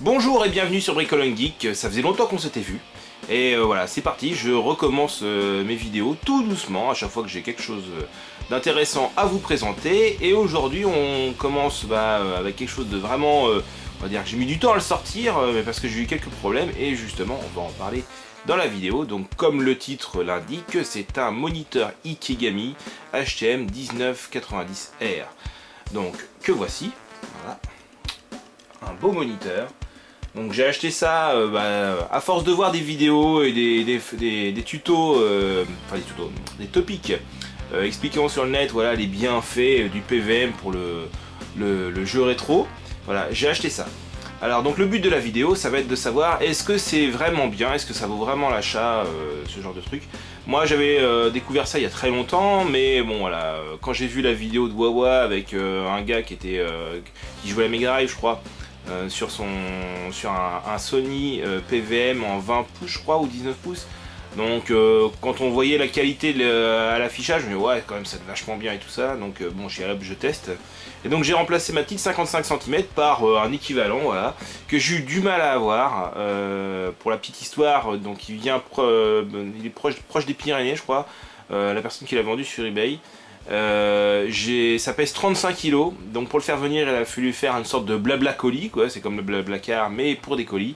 Bonjour et bienvenue sur Bricolage Geek, ça faisait longtemps qu'on s'était vu. Et voilà, c'est parti, je recommence mes vidéos tout doucement, à chaque fois que j'ai quelque chose d'intéressant à vous présenter. Et aujourd'hui on commence avec quelque chose de vraiment, on va dire que j'ai mis du temps à le sortir, mais parce que j'ai eu quelques problèmes, et justement on va en parler dans la vidéo. Donc comme le titre l'indique, c'est un moniteur Ikegami HTM 1990R. Donc que voici, voilà, un beau moniteur. Donc j'ai acheté ça à force de voir des vidéos et des tutos, enfin des topics expliquant sur le net, voilà, les bienfaits du PVM pour le jeu rétro. Voilà, j'ai acheté ça. Alors donc le but de la vidéo, ça va être de savoir est-ce que c'est vraiment bien, est-ce que ça vaut vraiment l'achat, ce genre de truc. Moi j'avais découvert ça il y a très longtemps, mais bon voilà, quand j'ai vu la vidéo de Wawa avec un gars qui jouait à la Mega Drive je crois, sur un Sony PVM en 20 pouces je crois, ou 19 pouces. Donc quand on voyait la qualité à l'affichage, je me dis ouais quand même ça va vachement bien et tout ça. Donc bon, je teste. Et donc j'ai remplacé ma petite 55 cm par un équivalent, voilà, que j'ai eu du mal à avoir. Pour la petite histoire, donc il est proche des Pyrénées je crois, la personne qui l'a vendu sur eBay. Ça pèse 35 kg, donc pour le faire venir il a fallu faire une sorte de blabla colis, quoi. C'est comme le BlaBlaCar mais pour des colis.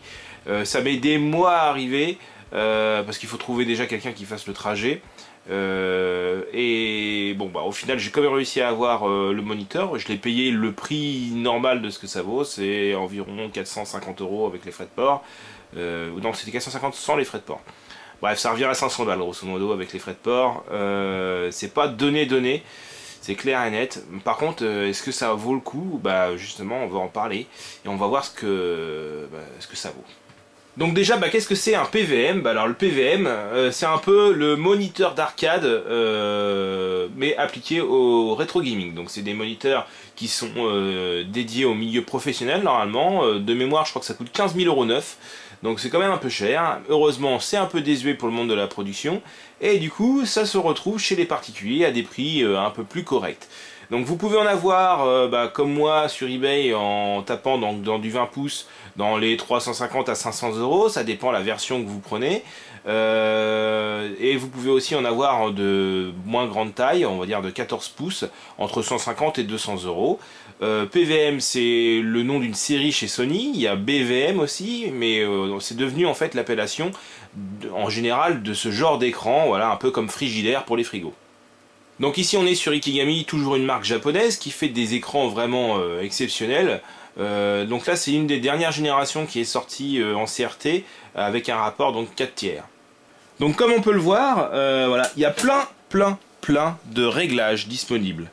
Ça met des mois à arriver, parce qu'il faut trouver déjà quelqu'un qui fasse le trajet. Et bon au final j'ai quand même réussi à avoir le moniteur. Je l'ai payé le prix normal de ce que ça vaut, c'est environ 450 € avec les frais de port. Non, c'était 450 sans les frais de port. Bref, ça revient à 500 balles grosso modo avec les frais de port. C'est pas donné, c'est clair et net. Par contre, est-ce que ça vaut le coup? Justement, on va en parler et on va voir ce que ça vaut. Donc déjà, qu'est-ce que c'est un PVM? Alors le PVM, c'est un peu le moniteur d'arcade, mais appliqué au rétro gaming. Donc c'est des moniteurs qui sont dédiés au milieu professionnel normalement. De mémoire, je crois que ça coûte 15 000 € neuf. Donc c'est quand même un peu cher. Heureusement, c'est un peu désuet pour le monde de la production. Et du coup, ça se retrouve chez les particuliers à des prix un peu plus corrects. Donc vous pouvez en avoir, comme moi, sur eBay, en tapant dans du 20 pouces, dans les 350 à 500 €. Ça dépend de la version que vous prenez. Et vous pouvez aussi en avoir de moins grande taille, on va dire de 14 pouces, entre 150 et 200 €. PVM, c'est le nom d'une série chez Sony. Il y a BVM aussi, mais c'est devenu en fait l'appellation en général de ce genre d'écran, voilà, un peu comme frigidaire pour les frigos. Donc ici on est sur Ikegami, toujours une marque japonaise qui fait des écrans vraiment exceptionnels. Donc là c'est une des dernières générations qui est sortie en CRT avec un rapport donc 4 tiers. Donc comme on peut le voir, voilà, il y a plein de réglages disponibles.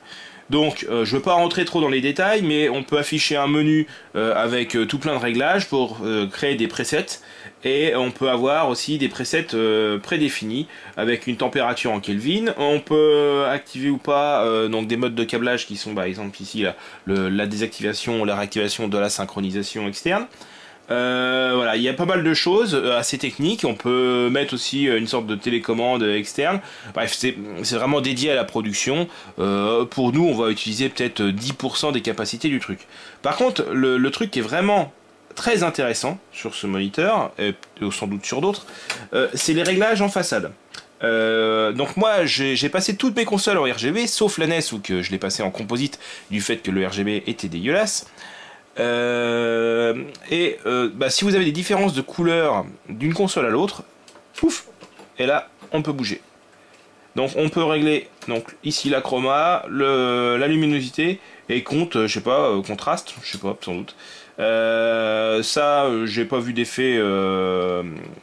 Donc je ne veux pas rentrer trop dans les détails, mais on peut afficher un menu avec tout plein de réglages pour créer des presets. Et on peut avoir aussi des presets prédéfinis avec une température en Kelvin. On peut activer ou pas donc des modes de câblage qui sont par exemple ici la désactivation, la réactivation de la synchronisation externe. Voilà, il y a pas mal de choses assez techniques. On peut mettre aussi une sorte de télécommande externe. Bref, c'est vraiment dédié à la production. Pour nous, on va utiliser peut-être 10% des capacités du truc. Par contre, le truc qui est vraiment très intéressant sur ce moniteur, et sans doute sur d'autres, c'est les réglages en façade. Donc moi j'ai passé toutes mes consoles en RGB, sauf la NES où que je l'ai passé en composite du fait que le RGB était dégueulasse. Si vous avez des différences de couleur d'une console à l'autre, pouf, et là on peut bouger. Donc on peut régler donc ici la chroma, la luminosité et je sais pas, contraste, je sais pas, sans doute. J'ai pas vu d'effet,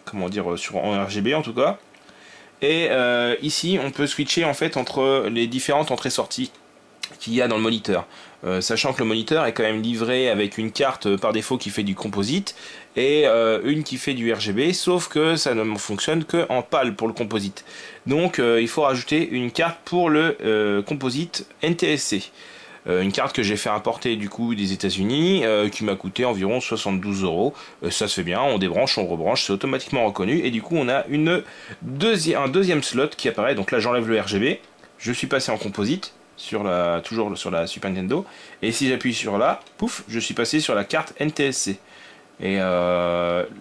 comment dire, en RGB en tout cas. Et ici on peut switcher en fait entre les différentes entrées-sorties qu'il y a dans le moniteur. Sachant que le moniteur est quand même livré avec une carte par défaut qui fait du composite et une qui fait du RGB, sauf que ça ne fonctionne que en PAL pour le composite. Donc il faut rajouter une carte pour le composite NTSC. Une carte que j'ai fait importer du coup des États-Unis, qui m'a coûté environ 72 €. Ça se fait bien, on débranche, on rebranche, c'est automatiquement reconnu et du coup on a un deuxième slot qui apparaît. Donc là j'enlève le RGB, je suis passé en composite toujours sur la Super Nintendo, et si j'appuie sur là, pouf, je suis passé sur la carte NTSC. Et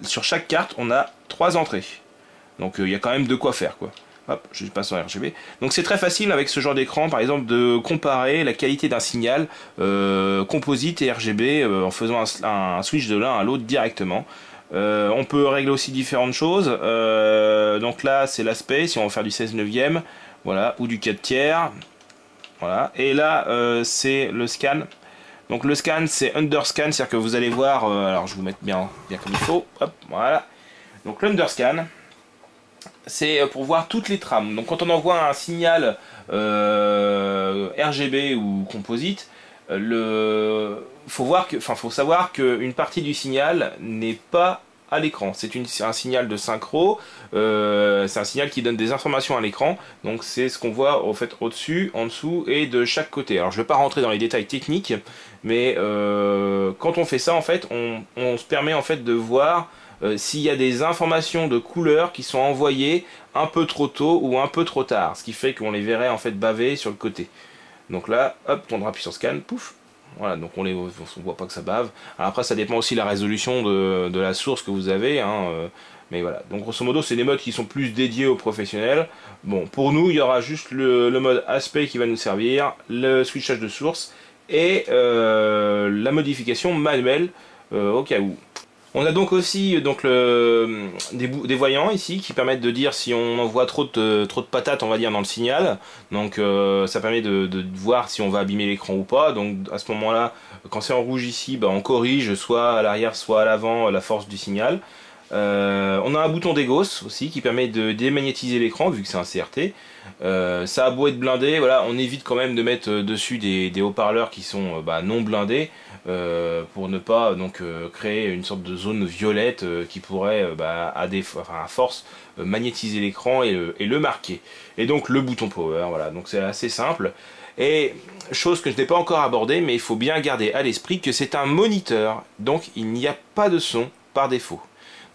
sur chaque carte, on a 3 entrées. Donc il y a quand même de quoi faire, quoi. Hop, je passe en RGB. Donc c'est très facile avec ce genre d'écran, par exemple, de comparer la qualité d'un signal composite et RGB en faisant un switch de l'un à l'autre directement. On peut régler aussi différentes choses. Donc là, c'est l'aspect, si on veut faire du 16/9, voilà, ou du 4/3. Voilà. Et là, c'est le scan. Donc le scan, c'est underscan, c'est-à-dire que vous allez voir, alors je vais vous mettre bien comme il faut. Hop, voilà. Donc l'underscan, c'est pour voir toutes les trames. Donc quand on envoie un signal RGB ou composite, faut savoir qu'une partie du signal n'est pas à l'écran. C'est un signal de synchro, c'est un signal qui donne des informations à l'écran. Donc c'est ce qu'on voit en fait au-dessus, en dessous et de chaque côté. Alors je ne vais pas rentrer dans les détails techniques, mais quand on fait ça, en fait, on se permet en fait de voir s'il y a des informations de couleur qui sont envoyées un peu trop tôt ou un peu trop tard, ce qui fait qu'on les verrait en fait baver sur le côté. Donc là, hop, on appuie sur scan, pouf, voilà, donc on voit pas que ça bave. Alors après, ça dépend aussi de la résolution de la source que vous avez, hein, mais voilà. Donc grosso modo, c'est des modes qui sont plus dédiés aux professionnels. Bon, pour nous, il y aura juste le mode aspect qui va nous servir, le switchage de source et la modification manuelle au cas où. On a donc aussi des voyants ici qui permettent de dire si on envoie trop de patates, on va dire, dans le signal. Donc ça permet de voir si on va abîmer l'écran ou pas. Donc à ce moment-là, quand c'est en rouge ici, bah, on corrige soit à l'arrière soit à l'avant la force du signal. On a un bouton d'Egos aussi qui permet de démagnétiser l'écran vu que c'est un CRT. Ça a beau être blindé, voilà, on évite quand même de mettre dessus des haut-parleurs qui sont non blindés pour ne pas donc créer une sorte de zone violette qui pourrait à force magnétiser l'écran et le marquer. Et donc le bouton power, voilà, donc c'est assez simple. Et chose que je n'ai pas encore abordée, mais il faut bien garder à l'esprit que c'est un moniteur, donc il n'y a pas de son par défaut.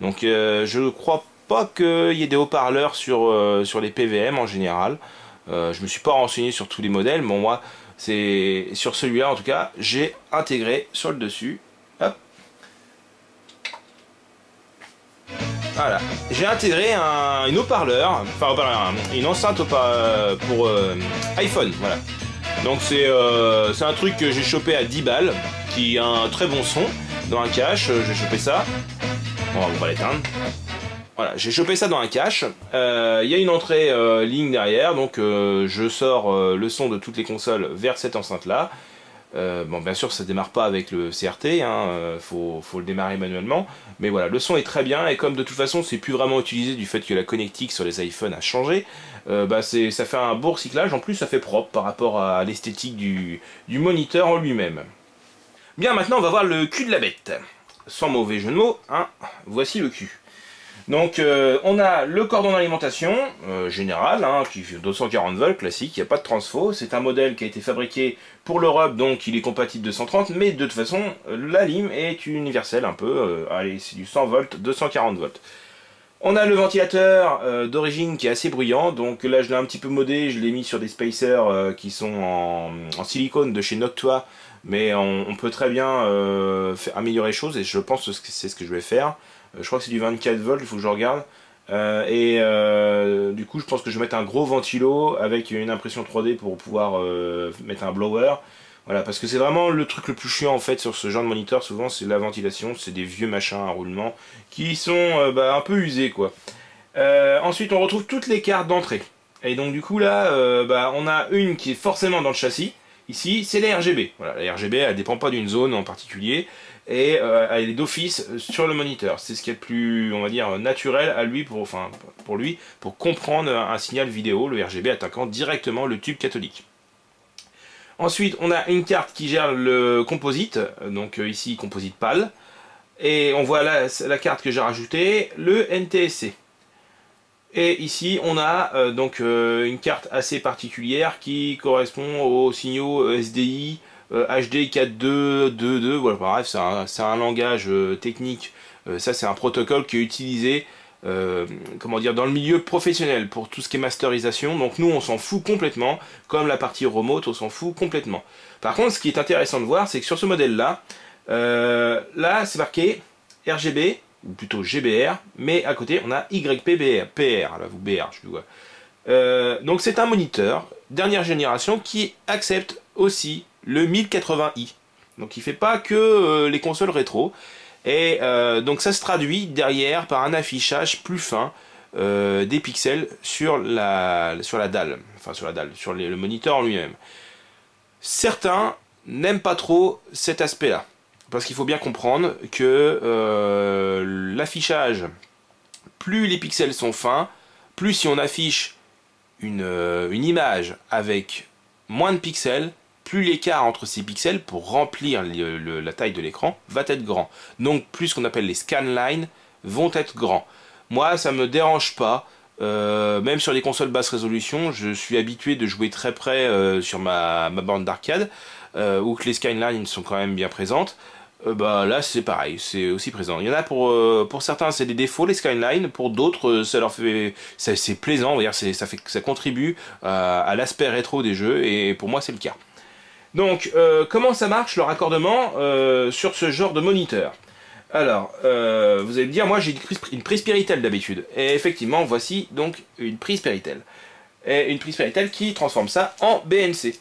Donc je ne crois pas qu'il y ait des haut-parleurs sur les PVM en général. Je me suis pas renseigné sur tous les modèles, mais moi, c'est sur celui-là en tout cas, j'ai intégré sur le dessus. Hop. Voilà, j'ai intégré une haut-parleur, enfin une enceinte pour iPhone, voilà. Donc c'est un truc que j'ai chopé à 10 balles, qui a un très bon son dans un cache. J'ai chopé ça. Bon, on va l'éteindre. Voilà, j'ai chopé ça dans un cache. Il y a une entrée ligne derrière, donc je sors le son de toutes les consoles vers cette enceinte-là. Bon, bien sûr, ça démarre pas avec le CRT, hein, faut le démarrer manuellement. Mais voilà, le son est très bien, et comme de toute façon, c'est plus vraiment utilisé du fait que la connectique sur les iPhones a changé, ça fait un beau recyclage. En plus, ça fait propre par rapport à l'esthétique du moniteur en lui-même. Bien, maintenant, on va voir le cul de la bête. Sans mauvais jeu de mots, hein, voici le cul. Donc on a le cordon d'alimentation général, hein, qui fait 240 volts classique, il n'y a pas de transfo, c'est un modèle qui a été fabriqué pour l'Europe, donc il est compatible 230, mais de toute façon la lime est universelle un peu, allez c'est du 100 volts, 240 volts. On a le ventilateur d'origine qui est assez bruyant, donc là je l'ai un petit peu modé, je l'ai mis sur des spacers qui sont en silicone de chez Noctua, mais on peut très bien améliorer les choses, et je pense que c'est ce que je vais faire. Je crois que c'est du 24 volts, il faut que je regarde. Du coup, je pense que je vais mettre un gros ventilo avec une impression 3D pour pouvoir mettre un blower. Voilà, parce que c'est vraiment le truc le plus chiant en fait sur ce genre de moniteur. Souvent, c'est la ventilation, c'est des vieux machins à roulement qui sont un peu usés quoi. Ensuite, on retrouve toutes les cartes d'entrée. Et donc, du coup, là, on a une qui est forcément dans le châssis. Ici, c'est les RGB. Voilà, la RGB, elle dépend pas d'une zone en particulier. Et elle est d'office sur le moniteur. C'est ce qui est le plus, on va dire, naturel à lui pour comprendre un signal vidéo, le RGB attaquant directement le tube cathodique. Ensuite, on a une carte qui gère le composite, donc ici composite PAL. Et on voit là la carte que j'ai rajoutée, le NTSC. Et ici, on a une carte assez particulière qui correspond aux signaux SDI, HD 4222, voilà, bref, c'est un langage technique, ça c'est un protocole qui est utilisé comment dire, dans le milieu professionnel pour tout ce qui est masterisation, donc nous on s'en fout complètement, comme la partie remote on s'en fout complètement. Par contre ce qui est intéressant de voir c'est que sur ce modèle là, là c'est marqué RGB, ou plutôt GBR, mais à côté on a YPBR, PR, là, vous BR, je vois. Donc c'est un moniteur dernière génération qui accepte aussi le 1080i. Donc il fait pas que les consoles rétro. Et donc ça se traduit derrière par un affichage plus fin des pixels sur la dalle, enfin sur le moniteur en lui-même. Certains n'aiment pas trop cet aspect-là, parce qu'il faut bien comprendre que l'affichage, plus les pixels sont fins, plus si on affiche une image avec moins de pixels, plus l'écart entre ces pixels pour remplir la taille de l'écran va être grand. Donc plus ce qu'on appelle les scanlines vont être grands. Moi ça me dérange pas, même sur les consoles basse résolution, je suis habitué de jouer très près sur ma bande d'arcade, où que les scanlines sont quand même bien présentes. Bah là c'est pareil, c'est aussi présent. Il y en a pour certains c'est des défauts les skyline, pour d'autres ça leur fait, c'est plaisant, on va dire, ça contribue à l'aspect rétro des jeux, et pour moi c'est le cas. Donc comment ça marche le raccordement sur ce genre de moniteur? Alors vous allez me dire, moi j'ai une prise Péritel d'habitude, et effectivement voici donc une prise Péritel, et une prise Péritel qui transforme ça en BNC.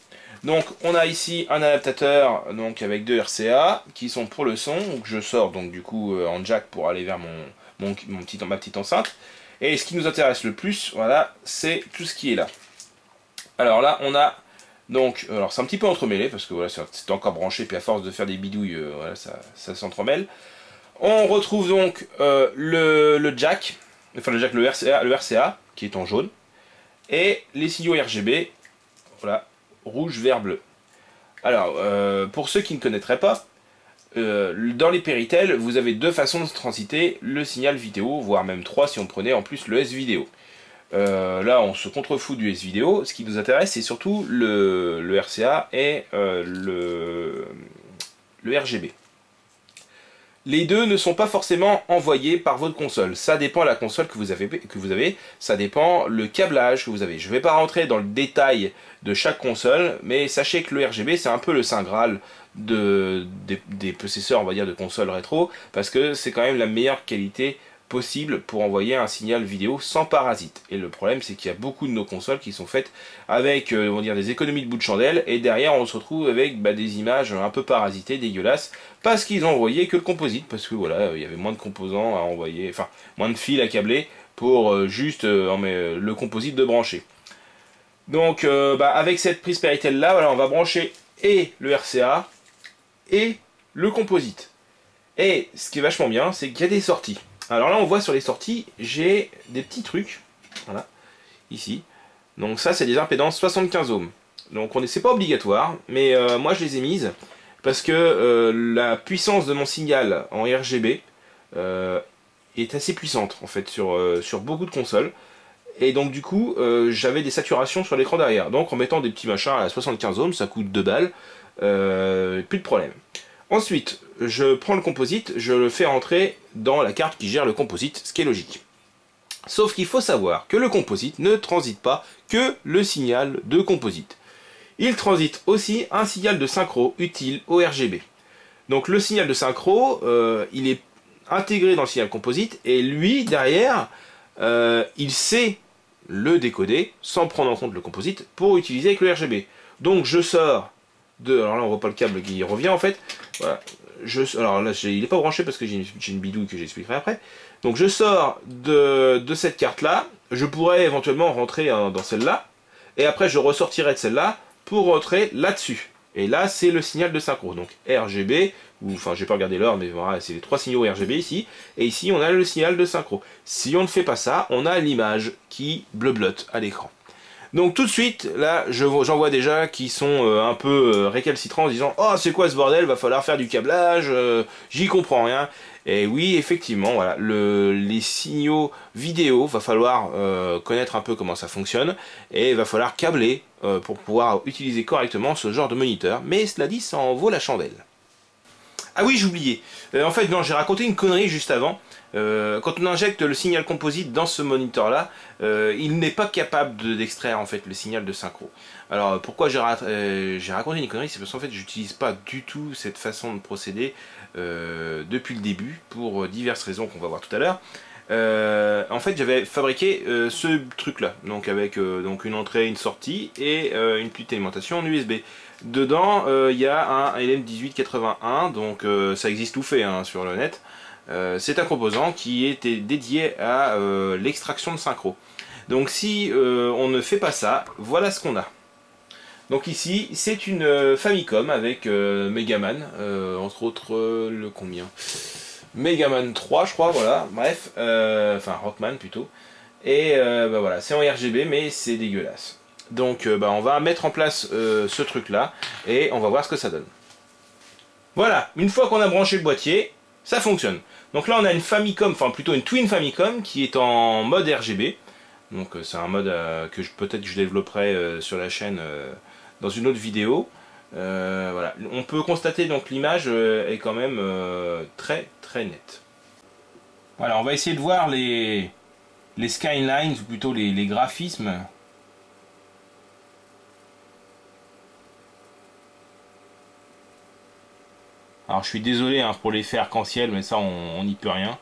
Donc on a ici un adaptateur donc avec deux RCA qui sont pour le son, donc je sors donc du coup en jack pour aller vers ma petite enceinte. Et ce qui nous intéresse le plus, voilà, c'est tout ce qui est là. Alors là on a donc, alors c'est un petit peu entremêlé parce que voilà, c'est encore branché, puis à force de faire des bidouilles, voilà, ça s'entremêle. On retrouve donc le jack, enfin le RCA qui est en jaune, et les signaux RGB, voilà, rouge, vert, bleu. Alors, pour ceux qui ne connaîtraient pas, dans les Péritel, vous avez deux façons de transiter le signal vidéo, voire même trois si on prenait en plus le S-Vidéo. Là, on se contrefout du S-Vidéo. Ce qui nous intéresse, c'est surtout le RCA et le RGB. Les deux ne sont pas forcément envoyés par votre console. Ça dépend de la console que vous avez, ça dépend le câblage que vous avez. Je ne vais pas rentrer dans le détail de chaque console, mais sachez que le RGB c'est un peu le saint graal des possesseurs, on va dire, de consoles rétro, parce que c'est quand même la meilleure qualité possible pour envoyer un signal vidéo sans parasite. Et le problème c'est qu'il y a beaucoup de nos consoles qui sont faites avec on va dire des économies de bout de chandelle, et derrière on se retrouve avec des images un peu parasitées, dégueulasses, parce qu'ils ont envoyé que le composite, parce que voilà, il y avait moins de composants à envoyer, enfin moins de fils à câbler pour juste le composite de brancher. Donc avec cette prise Péritel là, voilà, on va brancher et le RCA et le composite. Et ce qui est vachement bien, c'est qu'il y a des sorties. Alors là on voit sur les sorties, j'ai des petits trucs, voilà, ici. Donc ça c'est des impédances 75 ohms. Donc c'est pas obligatoire, mais moi je les ai mises parce que la puissance de mon signal en RGB est assez puissante en fait sur beaucoup de consoles. Et donc du coup j'avais des saturations sur l'écran derrière. Donc en mettant des petits machins à 75 ohms, ça coûte 2 balles, plus de problème. Ensuite, je prends le composite, je le fais rentrer dans la carte qui gère le composite, ce qui est logique. Sauf qu'il faut savoir que le composite ne transite pas que le signal de composite. Il transite aussi un signal de synchro utile au RGB. Donc le signal de synchro, il est intégré dans le signal composite, et lui, derrière, il sait le décoder sans prendre en compte le composite pour utiliser avec le RGB. Donc je sors alors là on voit pas le câble qui revient en fait, voilà. Alors là il n'est pas branché parce que j'ai une bidouille que j'expliquerai après. Donc je sors de cette carte là, je pourrais éventuellement rentrer dans celle-là, et après je ressortirai de celle-là pour rentrer là-dessus. Et là c'est le signal de synchro, donc RGB, ou enfin j'ai pas regardé l'heure, mais voilà, c'est les trois signaux RGB ici, et ici on a le signal de synchro. Si on ne fait pas ça, on a l'image qui bleu-blotte à l'écran. Donc tout de suite, là, j'en vois déjà qui sont un peu récalcitrants en disant « Oh, c'est quoi ce bordel, va falloir faire du câblage, j'y comprends rien ». Et oui, effectivement, voilà, les signaux vidéo, va falloir connaître un peu comment ça fonctionne, et il va falloir câbler pour pouvoir utiliser correctement ce genre de moniteur. Mais cela dit, ça en vaut la chandelle. Ah oui, j'oubliais. En fait, non, j'ai raconté une connerie juste avant. Quand on injecte le signal composite dans ce moniteur là, il n'est pas capable d'extraire en fait le signal de synchro. Alors pourquoi j'ai raconté une connerie, c'est parce qu'en fait j'utilise pas du tout cette façon de procéder. depuis le début, pour diverses raisons qu'on va voir tout à l'heure. En fait, j'avais fabriqué ce truc-là, donc avec donc une entrée, une sortie et une petite alimentation en USB. Dedans, il y a un LM1881, donc ça existe tout fait hein, sur le net. C'est un composant qui était dédié à l'extraction de synchro. Donc si on ne fait pas ça, voilà ce qu'on a. Donc ici, c'est une Famicom avec Megaman, entre autres le combien Megaman 3 je crois, voilà, bref, enfin Rockman plutôt. Et bah voilà, c'est en RGB mais c'est dégueulasse. Donc bah, on va mettre en place ce truc là et on va voir ce que ça donne. Voilà, une fois qu'on a branché le boîtier, ça fonctionne. Donc là on a une Famicom, enfin plutôt une Twin Famicom qui est en mode RGB. Donc c'est un mode que peut-être je développerai sur la chaîne dans une autre vidéo. Voilà. On peut constater donc l'image est quand même très nette. Voilà, on va essayer de voir les skylines, ou plutôt les graphismes. Alors je suis désolé hein, pour l'effet arc-en-ciel, mais ça on n'y peut rien.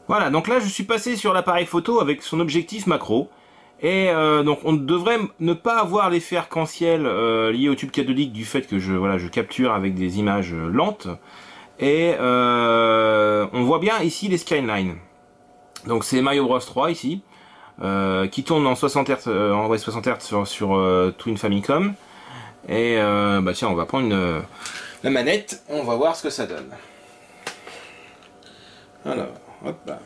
Voilà, donc là je suis passé sur l'appareil photo avec son objectif macro. Et donc on devrait ne pas avoir l'effet arc-en-ciel lié au tube cathodique du fait que je capture avec des images lentes. Et on voit bien ici les skylines. Donc c'est Mario Bros 3 ici, qui tourne en 60 Hz, en 60 Hz sur Twin Famicom. Et bah tiens, on va prendre la manette, on va voir ce que ça donne. Alors, hop là.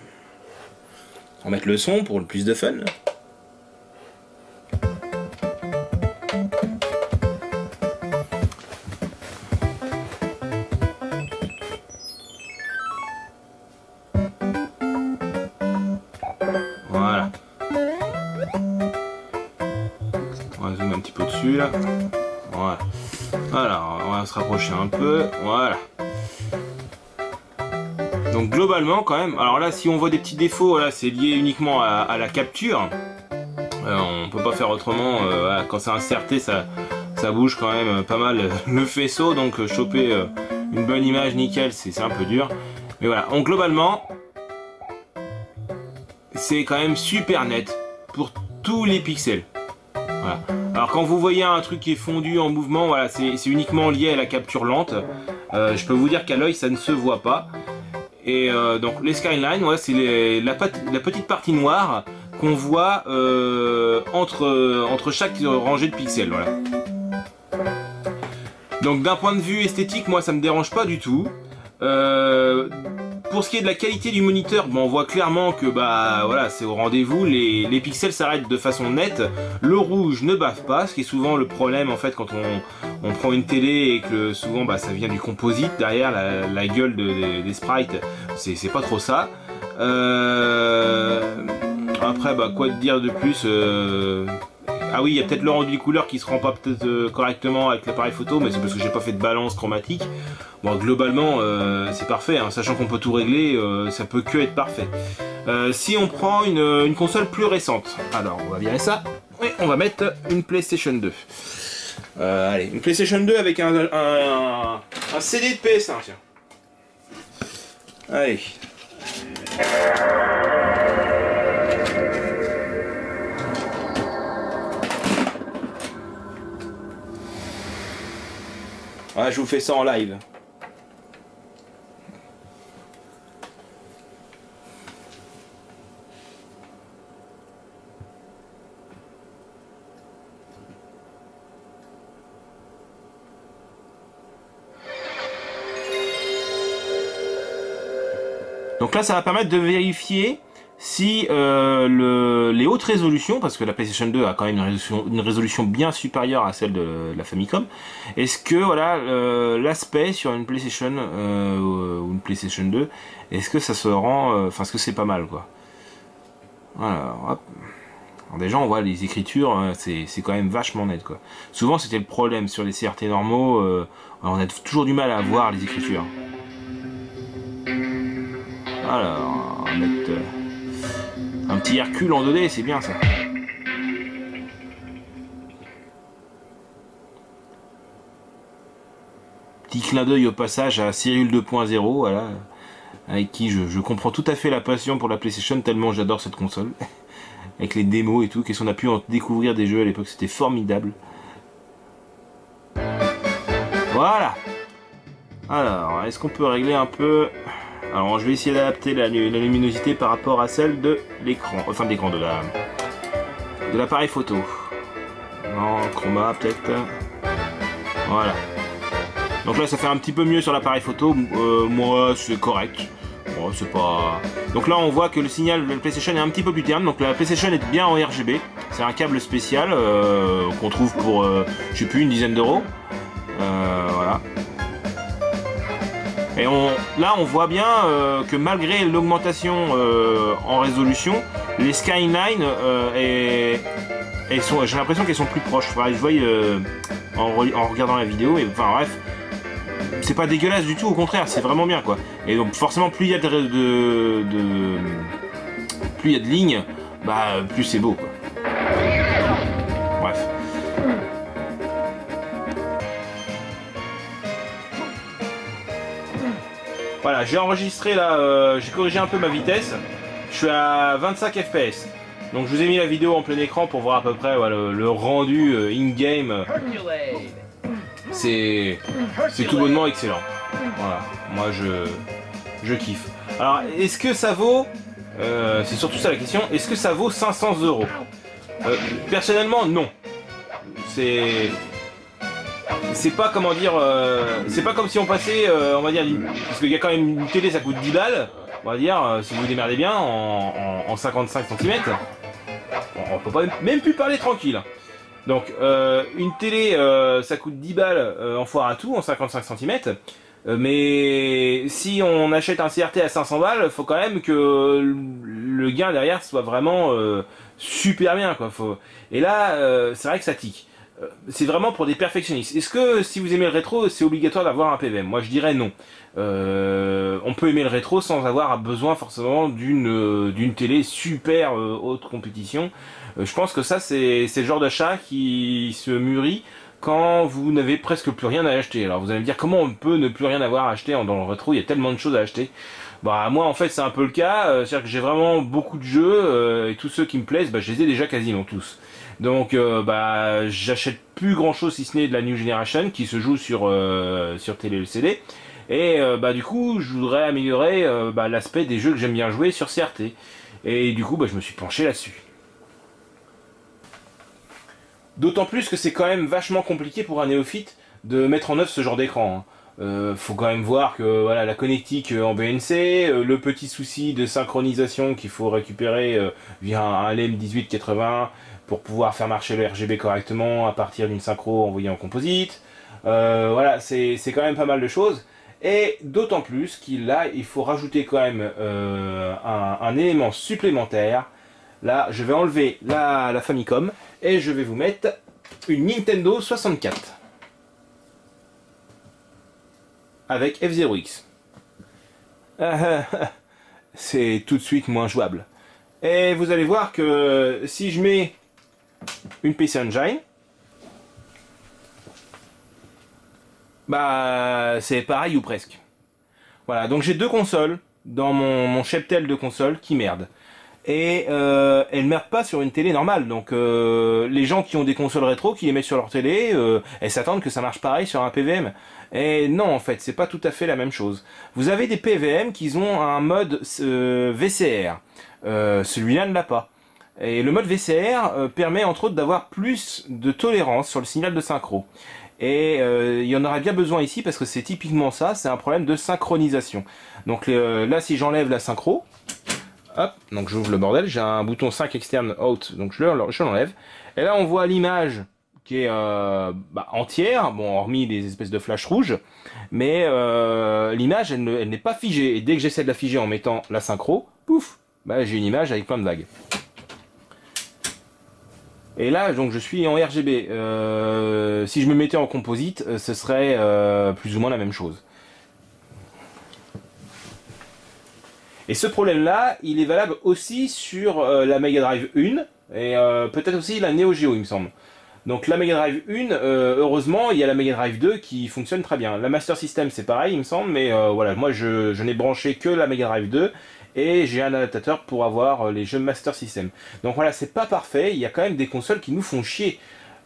On va mettre le son pour le plus de fun. Voilà. On va zoomer un petit peu dessus là. Voilà. Voilà, on va se rapprocher un peu. Voilà. Donc globalement quand même, alors là si on voit des petits défauts, voilà, c'est lié uniquement à la capture. On peut pas faire autrement, voilà, quand c'est inserté ça bouge quand même pas mal le faisceau, donc choper une bonne image nickel c'est un peu dur. Mais voilà, donc globalement c'est quand même super net pour tous les pixels. Voilà. Alors quand vous voyez un truc qui est fondu en mouvement, voilà, c'est uniquement lié à la capture lente. Je peux vous dire qu'à l'œil ça ne se voit pas. Et donc les skylines, ouais, c'est la petite partie noire qu'on voit entre chaque rangée de pixels. Voilà. Donc d'un point de vue esthétique, moi ça me dérange pas du tout. Pour ce qui est de la qualité du moniteur, bon, on voit clairement que bah voilà, c'est au rendez-vous, les pixels s'arrêtent de façon nette, le rouge ne bave pas, ce qui est souvent le problème en fait quand on prend une télé et que souvent bah, ça vient du composite derrière, la gueule des sprites, c'est pas trop ça. Après bah quoi te dire de plus, ah oui, il y a peut-être le rendu des couleurs qui se rend pas peut-être correctement avec l'appareil photo, mais c'est parce que j'ai pas fait de balance chromatique. Bon, globalement, c'est parfait, hein, sachant qu'on peut tout régler, ça peut que être parfait. Si on prend une console plus récente, alors on va virer ça, et on va mettre une PlayStation 2. Allez, une PlayStation 2 avec un CD de PS1, tiens. Allez. Ouais, je vous fais ça en live. Donc là, ça va permettre de vérifier si les hautes résolutions, parce que la PlayStation 2 a quand même une résolution bien supérieure à celle de la Famicom, est-ce que voilà l'aspect sur une PlayStation ou une PlayStation 2, est-ce que ça se rend, enfin est-ce que c'est pas mal quoi. Voilà, hop. Alors déjà on voit les écritures, c'est quand même vachement net quoi. Souvent c'était le problème sur les CRT normaux, on a toujours du mal à voir les écritures. Alors, on va mettre... Un petit Hercule en 2D, c'est bien ça. Petit clin d'œil au passage à Cyril 2.0, voilà, avec qui je comprends tout à fait la passion pour la PlayStation, tellement j'adore cette console. Avec les démos et tout, qu'est-ce qu'on a pu en découvrir des jeux à l'époque, c'était formidable. Voilà. Alors, est-ce qu'on peut régler un peu... Alors, je vais essayer d'adapter la luminosité par rapport à celle de l'écran, enfin de l'écran, de l'appareil photo. Non, chroma peut-être. Voilà. Donc là, ça fait un petit peu mieux sur l'appareil photo. Moi, c'est correct. Bon, c'est pas... Donc là, on voit que le signal de la PlayStation est un petit peu plus terne. Donc la PlayStation est bien en RGB. C'est un câble spécial qu'on trouve pour, je sais plus, une dizaine d'euros. Voilà. Et là, on voit bien que malgré l'augmentation en résolution, les skyline, j'ai l'impression qu'elles sont plus proches. Enfin, je vois en regardant la vidéo. Et, enfin bref, c'est pas dégueulasse du tout. Au contraire, c'est vraiment bien quoi. Et donc forcément, plus il y a de lignes, bah plus c'est beau quoi. Bref. Voilà, j'ai enregistré là, j'ai corrigé un peu ma vitesse. Je suis à 25 fps. Donc je vous ai mis la vidéo en plein écran pour voir à peu près voilà, le rendu in-game. C'est tout bonnement excellent. Voilà, moi je kiffe. Alors, est-ce que ça vaut, c'est surtout ça la question, est-ce que ça vaut 500 €? Personnellement, non. C'est pas comment dire, c'est pas comme si on passait, on va dire, parce qu'il y a quand même une télé, ça coûte 10 balles, on va dire, si vous vous démerdez bien, en 55 cm, on peut pas même plus parler tranquille. Donc, une télé, ça coûte 10 balles en foire à tout, en 55 cm, mais si on achète un CRT à 500 balles, faut quand même que le gain derrière soit vraiment super bien, quoi. Et là, c'est vrai que ça tique. C'est vraiment pour des perfectionnistes. Est-ce que si vous aimez le rétro, c'est obligatoire d'avoir un PVM? Moi je dirais non. On peut aimer le rétro sans avoir besoin forcément d'une télé super haute compétition. Je pense que ça c'est le genre d'achat qui se mûrit quand vous n'avez presque plus rien à acheter. Alors vous allez me dire comment on peut ne plus rien avoir à acheter dans le rétro, il y a tellement de choses à acheter. Bah moi en fait c'est un peu le cas, c'est-à-dire que j'ai vraiment beaucoup de jeux et tous ceux qui me plaisent, bah, je les ai déjà quasiment tous. Donc bah j'achète plus grand chose si ce n'est de la New Generation qui se joue sur télé LCD. Et bah du coup je voudrais améliorer bah, l'aspect des jeux que j'aime bien jouer sur CRT. Et du coup bah, je me suis penché là-dessus. D'autant plus que c'est quand même vachement compliqué pour un néophyte de mettre en œuvre ce genre d'écran. Faut quand même voir que voilà la connectique en BNC, le petit souci de synchronisation qu'il faut récupérer via un LM1880 pour pouvoir faire marcher le RGB correctement à partir d'une synchro envoyée en composite. Voilà, c'est quand même pas mal de choses. Et d'autant plus il faut rajouter quand même un élément supplémentaire. Là, je vais enlever la Famicom et je vais vous mettre une Nintendo 64 avec F0X. C'est tout de suite moins jouable. Et vous allez voir que si je mets une PC Engine, bah c'est pareil ou presque. Voilà, donc j'ai deux consoles dans mon cheptel de consoles qui merdent. Et elles merdent pas sur une télé normale. Donc les gens qui ont des consoles rétro, qui les mettent sur leur télé, elles s'attendent que ça marche pareil sur un PVM. Et non, en fait, c'est pas tout à fait la même chose. Vous avez des PVM qui ont un mode VCR. Celui-là ne l'a pas. Et le mode VCR permet entre autres d'avoir plus de tolérance sur le signal de synchro. Et il y en aura bien besoin ici parce que c'est typiquement ça, c'est un problème de synchronisation. Donc là, si j'enlève la synchro, hop, donc j'ouvre le bordel, j'ai un bouton 5 externe out, donc je l'enlève. Et là, on voit l'image qui est entière, bon, hormis les espèces de flashs rouges, mais l'image, elle n'est pas figée. Et dès que j'essaie de la figer en mettant la synchro, pouf, bah, j'ai une image avec plein de vagues. Et là, donc, je suis en RGB. Si je me mettais en composite, ce serait plus ou moins la même chose. Et ce problème-là, il est valable aussi sur la Mega Drive 1 et peut-être aussi la Neo Geo, il me semble. Donc la Mega Drive 1, heureusement, il y a la Mega Drive 2 qui fonctionne très bien. La Master System, c'est pareil, il me semble, mais voilà, moi je n'ai branché que la Mega Drive 2 et j'ai un adaptateur pour avoir les jeux Master System. Donc voilà, c'est pas parfait, il y a quand même des consoles qui nous font chier.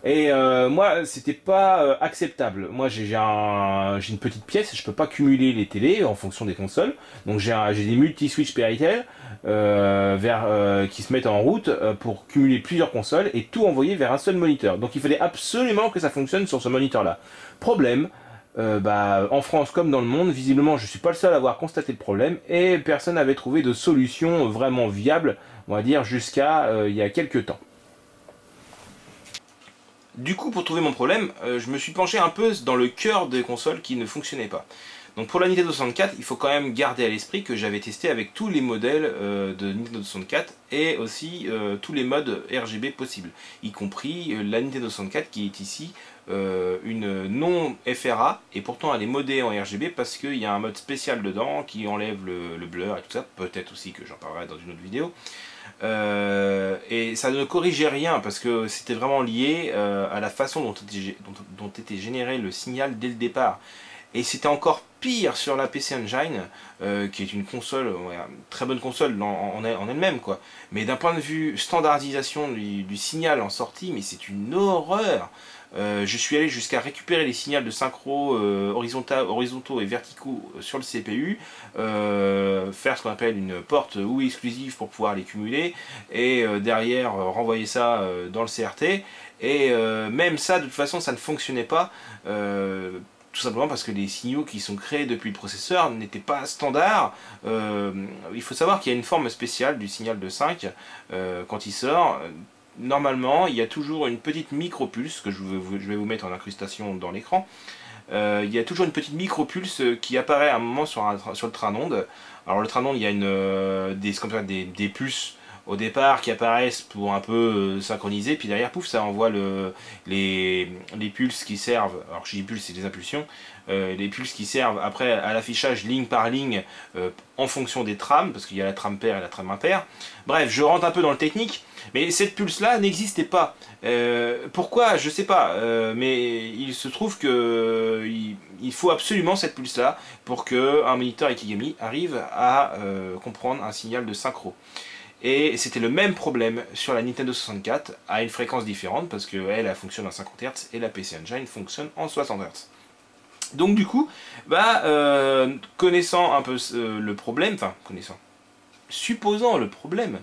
Et moi, c'était pas acceptable. Moi, j'ai une petite pièce, je peux pas cumuler les télés en fonction des consoles. Donc j'ai des multi-switch Péritel qui se mettent en route pour cumuler plusieurs consoles et tout envoyer vers un seul moniteur. Donc il fallait absolument que ça fonctionne sur ce moniteur-là. Problème, en France comme dans le monde, visiblement, je suis pas le seul à avoir constaté le problème et personne n'avait trouvé de solution vraiment viable, on va dire, jusqu'à il y a quelques temps. Du coup, pour trouver mon problème, je me suis penché un peu dans le cœur des consoles qui ne fonctionnaient pas. Donc pour la Nintendo 64, il faut quand même garder à l'esprit que j'avais testé avec tous les modèles de Nintendo 64 et aussi tous les modes RGB possibles, y compris la Nintendo 64 qui est ici une non FRA et pourtant elle est modée en RGB parce qu'il y a un mode spécial dedans qui enlève le blur et tout ça, peut-être aussi que j'en parlerai dans une autre vidéo. Et ça ne corrigeait rien parce que c'était vraiment lié à la façon dont était généré le signal dès le départ. Et c'était encore pire sur la PC Engine, qui est une console, très bonne console en elle-même, quoi. Mais d'un point de vue standardisation du signal en sortie, mais c'est une horreur. Je suis allé jusqu'à récupérer les signaux de synchro horizontaux et verticaux sur le CPU, faire ce qu'on appelle une porte OUI exclusive pour pouvoir les cumuler, et derrière renvoyer ça dans le CRT. Et même ça, de toute façon, ça ne fonctionnait pas. Tout simplement parce que les signaux qui sont créés depuis le processeur n'étaient pas standards. Il faut savoir qu'il y a une forme spéciale du signal de 5 quand il sort. Normalement, il y a toujours une petite micropulse, que je vais vous mettre en incrustation dans l'écran. Il y a toujours une petite micropulse qui apparaît à un moment sur le train-onde. Alors le train-onde, il y a des pulses au départ qui apparaissent pour un peu synchroniser, puis derrière, pouf, ça envoie les pulses qui servent, alors je dis pulses, c'est des impulsions, les pulses qui servent après à l'affichage ligne par ligne en fonction des trames, parce qu'il y a la trame paire et la trame impaire. Bref, je rentre un peu dans le technique, mais cette pulse-là n'existait pas. Pourquoi? Je sais pas, mais il se trouve que il faut absolument cette pulse-là pour qu'un moniteur Ikigami arrive à comprendre un signal de synchro. Et c'était le même problème sur la Nintendo 64 à une fréquence différente parce qu'elle fonctionne en 50 Hz et la PC Engine fonctionne en 60 Hz. Donc du coup, connaissant un peu le problème, supposant le problème,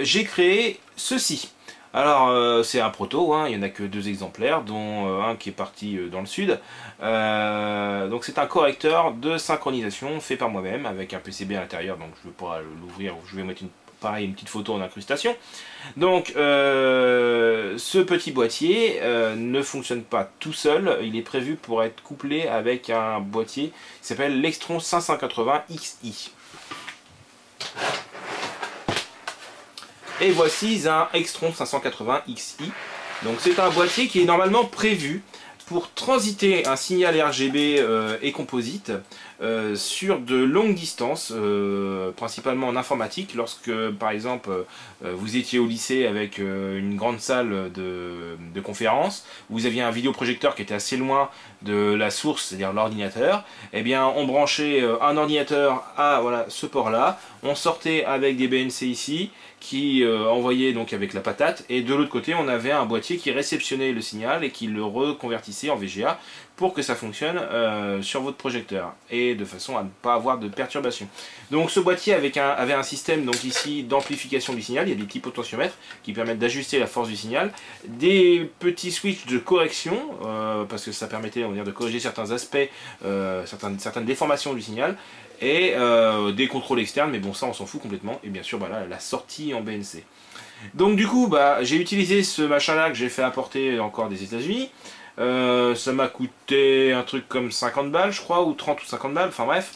j'ai créé ceci. Alors c'est un proto, hein, il n'y en a que 2 exemplaires, dont un qui est parti dans le sud. Donc c'est un correcteur de synchronisation fait par moi-même avec un PCB à l'intérieur, donc je ne vais pas l'ouvrir, je vais mettre une petite photo en incrustation. Donc ce petit boîtier ne fonctionne pas tout seul, il est prévu pour être couplé avec un boîtier qui s'appelle l'Extron 580 XI. Et voici un Extron 580 XI. Donc c'est un boîtier qui est normalement prévu pour transiter un signal RGB et composite sur de longues distances, principalement en informatique, lorsque par exemple vous étiez au lycée avec une grande salle de conférence, vous aviez un vidéoprojecteur qui était assez loin de la source, c'est-à-dire l'ordinateur, et bien on branchait un ordinateur à ce port-là, on sortait avec des BNC ici, qui envoyait donc avec la patate, et de l'autre côté on avait un boîtier qui réceptionnait le signal et qui le reconvertissait en VGA pour que ça fonctionne sur votre projecteur et de façon à ne pas avoir de perturbation. Donc ce boîtier avait un système donc ici d'amplification du signal, il y a des petits potentiomètres qui permettent d'ajuster la force du signal, des petits switches de correction parce que ça permettait on va dire, de corriger certains aspects, certaines déformations du signal, et des contrôles externes, mais bon ça on s'en fout complètement, et bien sûr la sortie en BNC. Donc du coup j'ai utilisé ce machin là que j'ai fait apporter encore des États-Unis. Ça m'a coûté un truc comme 50 balles je crois, ou 30 ou 50 balles, enfin bref,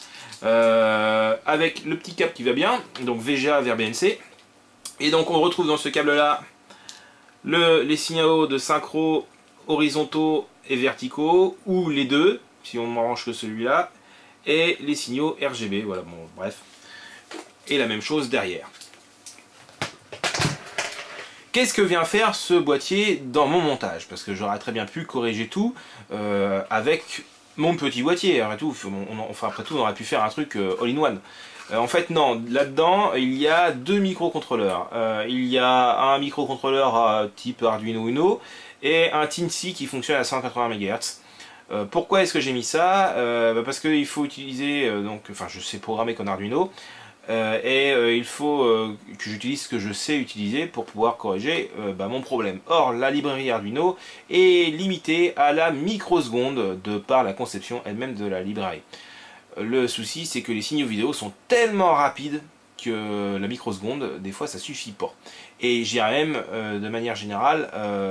avec le petit câble qui va bien, donc VGA vers BNC, et donc on retrouve dans ce câble là les signaux de synchro horizontaux et verticaux, ou les deux, si on ne branche que celui-là, et les signaux RGB, voilà, bon, bref. et la même chose derrière. Qu'est-ce que vient faire ce boîtier dans mon montage? Parce que j'aurais très bien pu corriger tout avec mon petit boîtier. Après tout, on aurait pu faire un truc all-in-one. En fait, non. Là-dedans, il y a deux microcontrôleurs. Il y a un microcontrôleur type Arduino Uno et un Teensy qui fonctionne à 180 MHz. Pourquoi est-ce que j'ai mis ça? Parce qu'il faut utiliser, je sais programmer qu'en Arduino, il faut que j'utilise ce que je sais utiliser pour pouvoir corriger mon problème. Or, la librairie Arduino est limitée à la microseconde de par la conception elle-même de la librairie. Le souci, c'est que les signaux vidéo sont tellement rapides que la microseconde, des fois, ça suffit pas. Et j'irais même, de manière générale,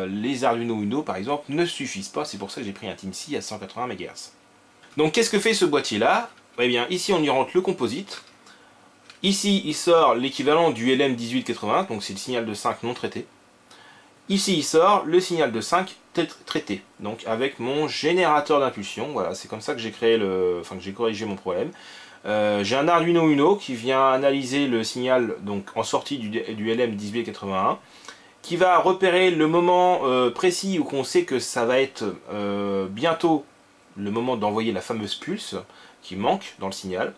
les Arduino Uno, par exemple, ne suffisent pas. C'est pour ça que j'ai pris un Teensy à 180 MHz. Donc, qu'est-ce que fait ce boîtier-là? Eh bien, ici, on y rentre le composite. Ici, il sort l'équivalent du LM1880, donc c'est le signal de 5 non traité. Ici, il sort le signal de 5 traité, donc avec mon générateur d'impulsion. Voilà, c'est comme ça que j'ai créé que j'ai corrigé mon problème. J'ai un Arduino Uno qui vient analyser le signal donc en sortie du LM1881, qui va repérer le moment précis où on sait que ça va être bientôt le moment d'envoyer la fameuse pulse qui manque dans le signal.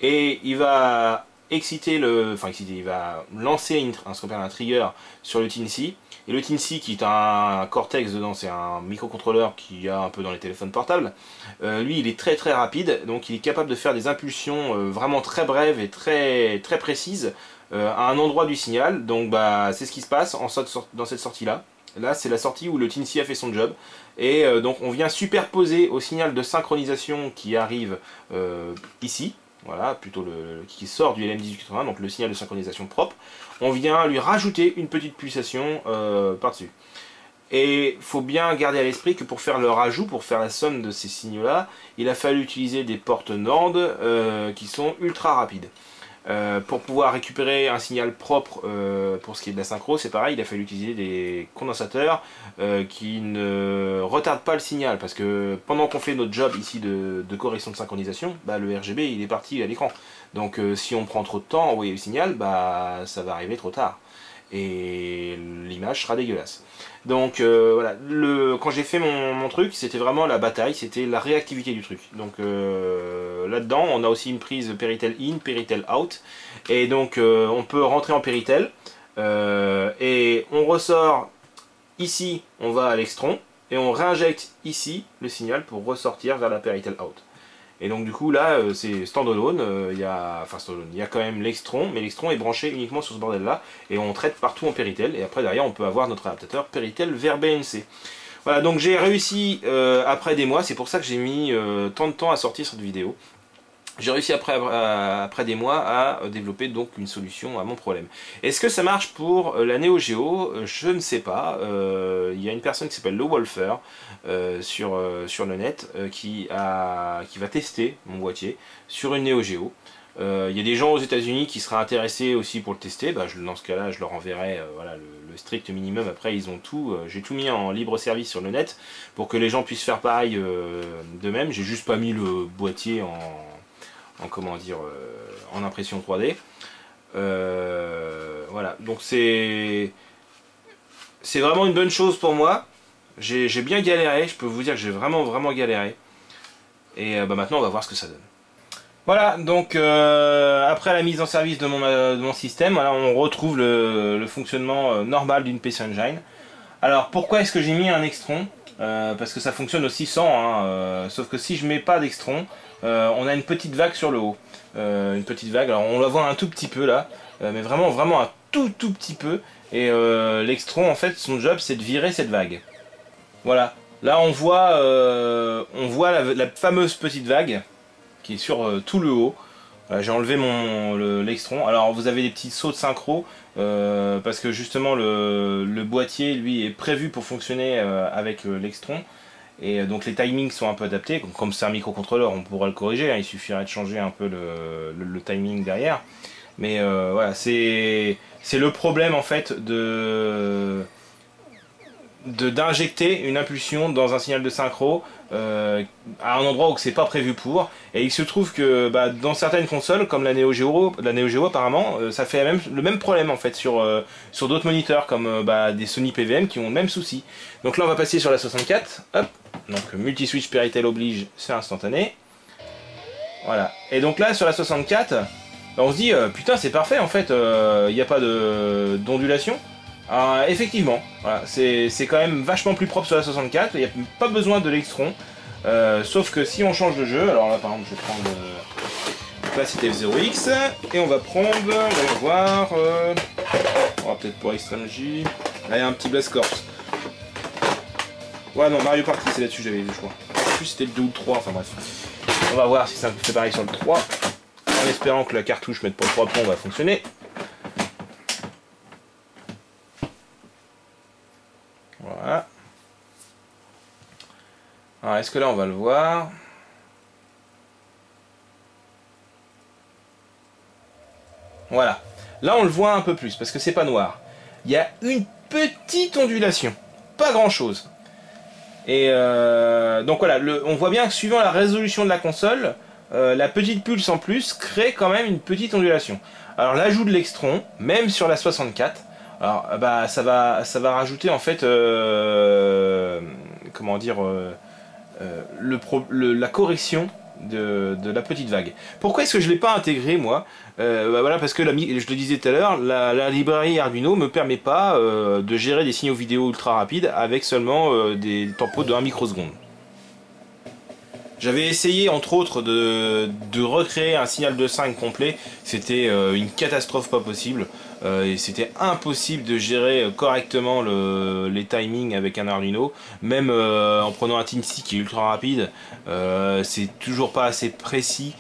Et il va il va lancer ce qu'on appelle un trigger sur le Teensy. Et le Teensy, qui est un Cortex dedans, c'est un microcontrôleur qu'il y a un peu dans les téléphones portables. Lui, il est très très rapide, donc il est capable de faire des impulsions vraiment très brèves et très très précises à un endroit du signal. Donc c'est ce qui se passe dans cette sortie-là. Là, c'est la sortie où le Teensy a fait son job. Et donc on vient superposer au signal de synchronisation qui arrive ici. Voilà, plutôt qui sort du LM1880, donc le signal de synchronisation propre. On vient lui rajouter une petite pulsation par-dessus. Et il faut bien garder à l'esprit que pour faire le rajout, pour faire la somme de ces signaux-là, il a fallu utiliser des portes NAND qui sont ultra rapides. Pour pouvoir récupérer un signal propre pour ce qui est de la synchro, c'est pareil, il a fallu utiliser des condensateurs qui ne retardent pas le signal, parce que pendant qu'on fait notre job ici de correction de synchronisation, le RGB il est parti à l'écran. Donc si on prend trop de temps à envoyer le signal, ça va arriver trop tard. Et l'image sera dégueulasse. Donc voilà, quand j'ai fait mon truc, c'était vraiment la bataille, c'était la réactivité du truc. Donc là-dedans, on a aussi une prise Péritel in, Péritel out. Et donc on peut rentrer en Péritel. Et on ressort ici, on va à l'extron. Et on réinjecte ici le signal pour ressortir vers la Péritel out. Et donc du coup là c'est standalone, il y a quand même l'extron, mais l'extron est branché uniquement sur ce bordel là, et on traite partout en Péritel, et après derrière on peut avoir notre adaptateur Péritel vers BNC. Voilà, donc j'ai réussi après des mois, c'est pour ça que j'ai mis tant de temps à sortir cette vidéo. J'ai réussi après des mois à développer donc une solution à mon problème. Est-ce que ça marche pour la Neo Geo? Je ne sais pas. Il y a une personne qui s'appelle LoWolfer sur le net qui va tester mon boîtier sur une Neo Geo. Il y a des gens aux États-Unis qui seraient intéressés aussi pour le tester. Dans ce cas-là, je leur enverrai voilà, le strict minimum. Après, ils ont tout. J'ai tout mis en libre service sur le net pour que les gens puissent faire pareil d'eux-mêmes. J'ai juste pas mis le boîtier en impression 3D. Voilà, donc c'est vraiment une bonne chose pour moi. J'ai bien galéré, je peux vous dire que j'ai vraiment galéré. Et maintenant on va voir ce que ça donne. Voilà, donc après la mise en service de mon système, voilà, on retrouve le fonctionnement normal d'une PC Engine. Alors pourquoi est-ce que j'ai mis un extron? Parce que ça fonctionne aussi sans, sauf que si je mets pas d'extron, on a une petite vague sur le haut. Une petite vague, alors on la voit un tout petit peu là, mais vraiment un tout petit peu. Et l'extron en fait son job c'est de virer cette vague. Voilà, là on voit la fameuse petite vague qui est sur tout le haut. Voilà, j'ai enlevé l'extron. Alors vous avez des petits sauts de synchro parce que justement le boîtier lui est prévu pour fonctionner avec l'extron. Et donc les timings sont un peu adaptés, comme c'est un microcontrôleur on pourra le corriger, il suffirait de changer un peu le timing derrière. Mais voilà, c'est le problème en fait d'injecter une impulsion dans un signal de synchro à un endroit où c'est pas prévu pour. Et il se trouve que dans certaines consoles, comme la Neo Geo apparemment, ça fait le même problème en fait sur d'autres moniteurs comme des Sony PVM qui ont le même souci. Donc là on va passer sur la 64. Hop. Donc multi-switch Péritel oblige, c'est instantané. Voilà. Et donc là sur la 64, on se dit putain c'est parfait en fait, il n'y a pas d'ondulation. Effectivement, voilà, c'est quand même vachement plus propre sur la 64, il n'y a pas besoin de l'Extron, sauf que si on change de jeu, alors là par exemple je vais prendre, là c'était F0X, et on va prendre, on va voir, on va peut-être pour Extreme J, là il y a un petit Blast Corps. Ouais non, Mario Party c'est là-dessus j'avais vu je crois, en plus c'était le 2 ou le 3, enfin bref. On va voir si ça fait pareil sur le 3, en espérant que la cartouche mette pour le 3 plombs va fonctionner. Voilà. Alors, est-ce que là on va le voir? Voilà. Là on le voit un peu plus parce que c'est pas noir. Il y a une petite ondulation. Pas grand chose. Et donc voilà, on voit bien que suivant la résolution de la console, la petite pulse en plus crée quand même une petite ondulation. Alors l'ajout de l'Extron, même sur la 64, alors ça va rajouter en fait comment dire la correction de la petite vague. Pourquoi est-ce que je l'ai pas intégré moi? Voilà, parce que je le disais tout à l'heure, la librairie Arduino me permet pas de gérer des signaux vidéo ultra rapides avec seulement des tempos de 1 microseconde. J'avais essayé entre autres de recréer un signal de 5 complet, c'était une catastrophe pas possible, et c'était impossible de gérer correctement les timings avec un Arduino, même en prenant un Teensy qui est ultra rapide, c'est toujours pas assez précis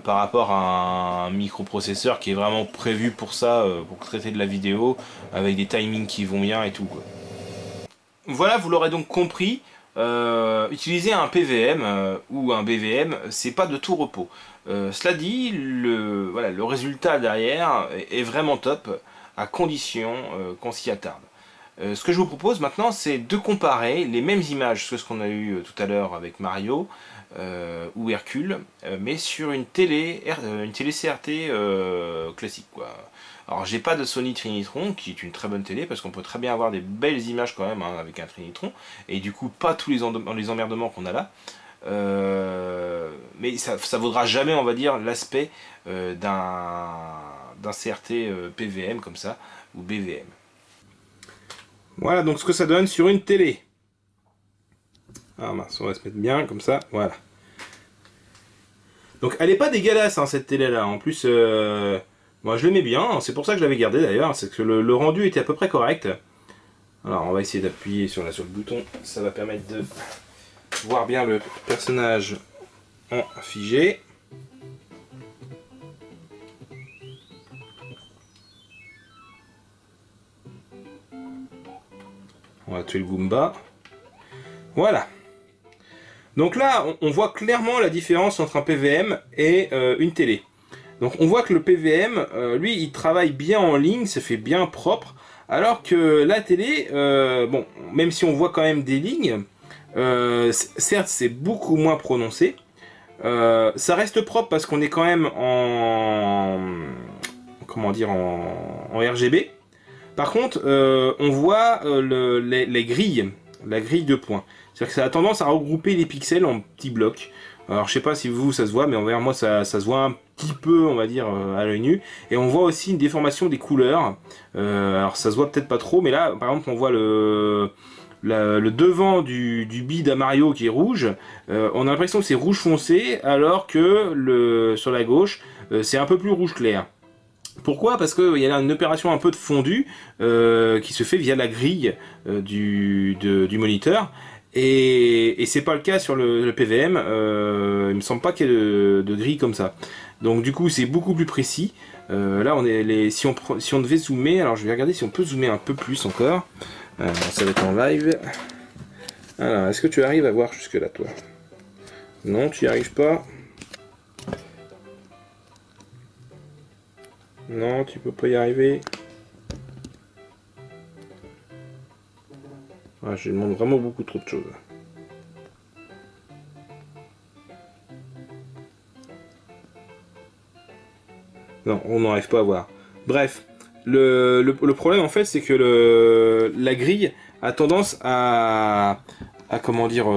par rapport à un microprocesseur qui est vraiment prévu pour ça, pour traiter de la vidéo, avec des timings qui vont bien et tout, quoi. Voilà, vous l'aurez donc compris. Utiliser un PVM ou un BVM, c'est pas de tout repos. Cela dit, le résultat derrière est vraiment top, à condition qu'on s'y attarde. Ce que je vous propose maintenant, c'est de comparer les mêmes images que ce qu'on a eu tout à l'heure avec Mario ou Hercule, mais sur une télé CRT classique, quoi. Alors j'ai pas de Sony Trinitron qui est une très bonne télé parce qu'on peut très bien avoir des belles images quand même hein, avec un Trinitron et du coup pas tous les emmerdements qu'on a là, mais ça vaudra jamais on va dire l'aspect d'un CRT PVM comme ça ou BVM. Voilà donc ce que ça donne sur une télé. Ah mince, on va se mettre bien comme ça, voilà. Donc elle est pas dégueulasse hein, cette télé là, en plus moi je l'aimais bien, c'est pour ça que je l'avais gardé d'ailleurs, c'est que le rendu était à peu près correct. Alors on va essayer d'appuyer sur le bouton, ça va permettre de voir bien le personnage en figé. On va tuer le Goomba. Voilà. Donc là, on voit clairement la différence entre un PVM et une télé. Donc on voit que le PVM, lui, il travaille bien en ligne, ça fait bien propre, alors que la télé, bon, même si on voit quand même des lignes, certes c'est beaucoup moins prononcé, ça reste propre parce qu'on est quand même en, comment dire, en RGB. Par contre, on voit les grilles, la grille de points. C'est-à-dire que ça a tendance à regrouper les pixels en petits blocs. Alors je sais pas si vous ça se voit, mais envers moi ça se voit un petit peu, on va dire, à l'œil nu. Et on voit aussi une déformation des couleurs. Alors ça se voit peut-être pas trop, mais là par exemple on voit le devant du bid à Mario qui est rouge. On a l'impression que c'est rouge foncé, alors que sur la gauche c'est un peu plus rouge clair. Pourquoi? Parce qu'il y a une opération un peu de fondu qui se fait via la grille du moniteur. Et c'est pas le cas sur le PVM, il me semble pas qu'il y ait de grille comme ça. Donc du coup c'est beaucoup plus précis. Là on est si on devait zoomer, alors je vais regarder si on peut zoomer un peu plus encore. Ça va être en live. Alors est-ce que tu arrives à voir jusque là toi? Non, tu n'y arrives pas. Non, tu peux pas y arriver. Ah, je demande vraiment beaucoup trop de choses. Non, on n'arrive pas à voir. Bref, le problème en fait, c'est que la grille a tendance à comment dire,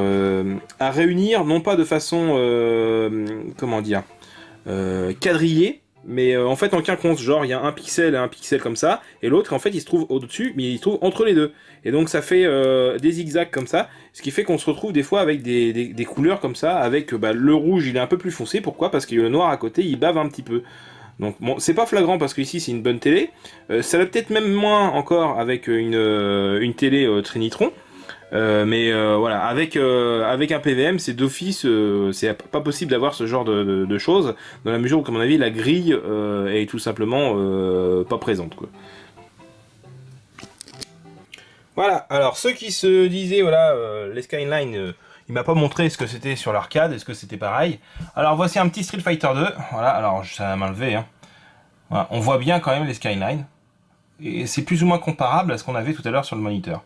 à réunir, non pas de façon, comment dire, quadrillée, mais en fait en quinconce, genre il y a un pixel et un pixel comme ça, et l'autre en fait il se trouve au-dessus, mais il se trouve entre les deux. Et donc ça fait des zigzags comme ça, ce qui fait qu'on se retrouve des fois avec des couleurs comme ça, avec le rouge il est un peu plus foncé, pourquoi? Parce que le noir à côté il bave un petit peu. Donc bon, c'est pas flagrant parce que ici c'est une bonne télé, ça l'est peut-être même moins encore avec une télé Trinitron. Mais voilà, avec un PVM, c'est d'office, c'est pas possible d'avoir ce genre de choses, dans la mesure où, comme on a vu, la grille est tout simplement pas présente, quoi. Voilà, alors ceux qui se disaient, voilà, les Skyline, il m'a pas montré ce que c'était sur l'arcade, est-ce que c'était pareil. Alors voici un petit Street Fighter 2, voilà, alors ça m'a levé, hein. Voilà, on voit bien quand même les Skyline, et c'est plus ou moins comparable à ce qu'on avait tout à l'heure sur le moniteur.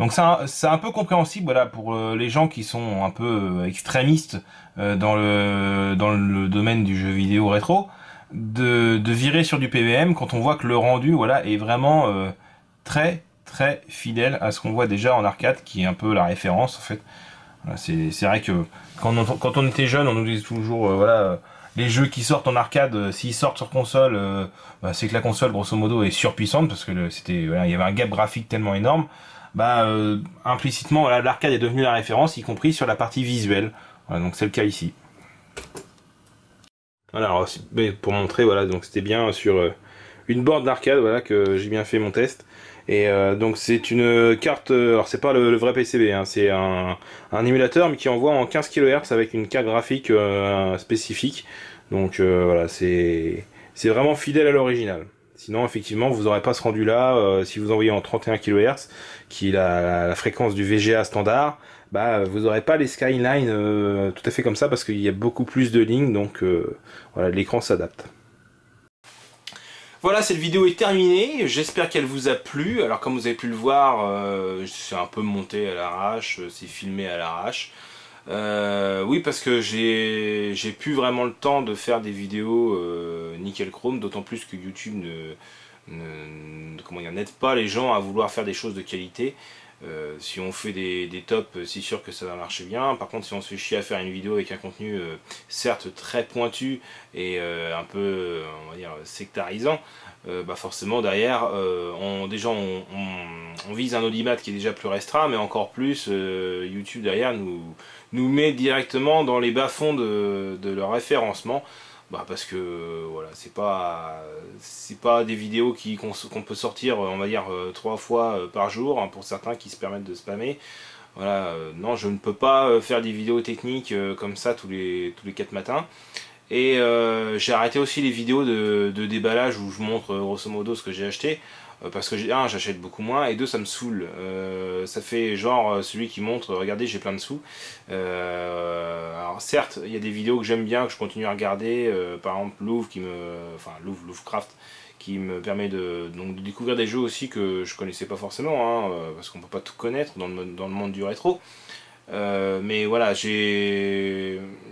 Donc c'est un peu compréhensible, voilà, pour les gens qui sont un peu extrémistes dans le domaine du jeu vidéo rétro, de virer sur du PVM quand on voit que le rendu, voilà, est vraiment très très fidèle à ce qu'on voit déjà en arcade, qui est un peu la référence en fait. Voilà, c'est vrai que quand on était jeune, on nous disait toujours voilà, les jeux qui sortent en arcade, s'ils sortent sur console, c'est que la console grosso modo est surpuissante parce que voilà, il y avait un gap graphique tellement énorme. Implicitement, voilà, l'arcade est devenue la référence, y compris sur la partie visuelle. Voilà, donc c'est le cas ici. Voilà, alors, pour montrer, voilà, donc c'était bien sur une borne d'arcade, voilà, que j'ai bien fait mon test. Et donc c'est une carte, alors c'est pas le vrai PCB, hein, c'est un émulateur mais qui envoie en 15 kHz avec une carte graphique spécifique. Donc voilà, c'est vraiment fidèle à l'original. Sinon effectivement vous n'aurez pas ce rendu là si vous envoyez en 31 kHz, qui est la fréquence du VGA standard. Vous n'aurez pas les Skyline tout à fait comme ça parce qu'il y a beaucoup plus de lignes, donc voilà, l'écran s'adapte. Voilà, cette vidéo est terminée, j'espère qu'elle vous a plu. Alors comme vous avez pu le voir, c'est un peu monté à l'arrache, c'est filmé à l'arrache. Oui, parce que j'ai plus vraiment le temps de faire des vidéos nickel chrome, d'autant plus que YouTube n'aide pas les gens à vouloir faire des choses de qualité. Si on fait des tops, c'est sûr que ça va marcher bien. Par contre, si on se fait chier à faire une vidéo avec un contenu certes très pointu et un peu, on va dire, sectarisant, forcément derrière, on vise un audimat qui est déjà plus restreint, mais encore plus, YouTube derrière nous met directement dans les bas-fonds de leur référencement. Parce que voilà, c'est pas des vidéos qu'on peut sortir, on va dire 3 fois par jour, hein, pour certains qui se permettent de spammer. Voilà, non, je ne peux pas faire des vidéos techniques comme ça tous les 4 matins. Et j'ai arrêté aussi les vidéos de déballage où je montre grosso modo ce que j'ai acheté. Parce que j'achète beaucoup moins, et deux, ça me saoule. Ça fait genre celui qui montre, regardez, j'ai plein de sous. Alors certes, il y a des vidéos que j'aime bien, que je continue à regarder, par exemple Louvecraft, qui me permet de découvrir des jeux aussi que je connaissais pas forcément, hein, parce qu'on peut pas tout connaître dans le monde du rétro. Mais voilà,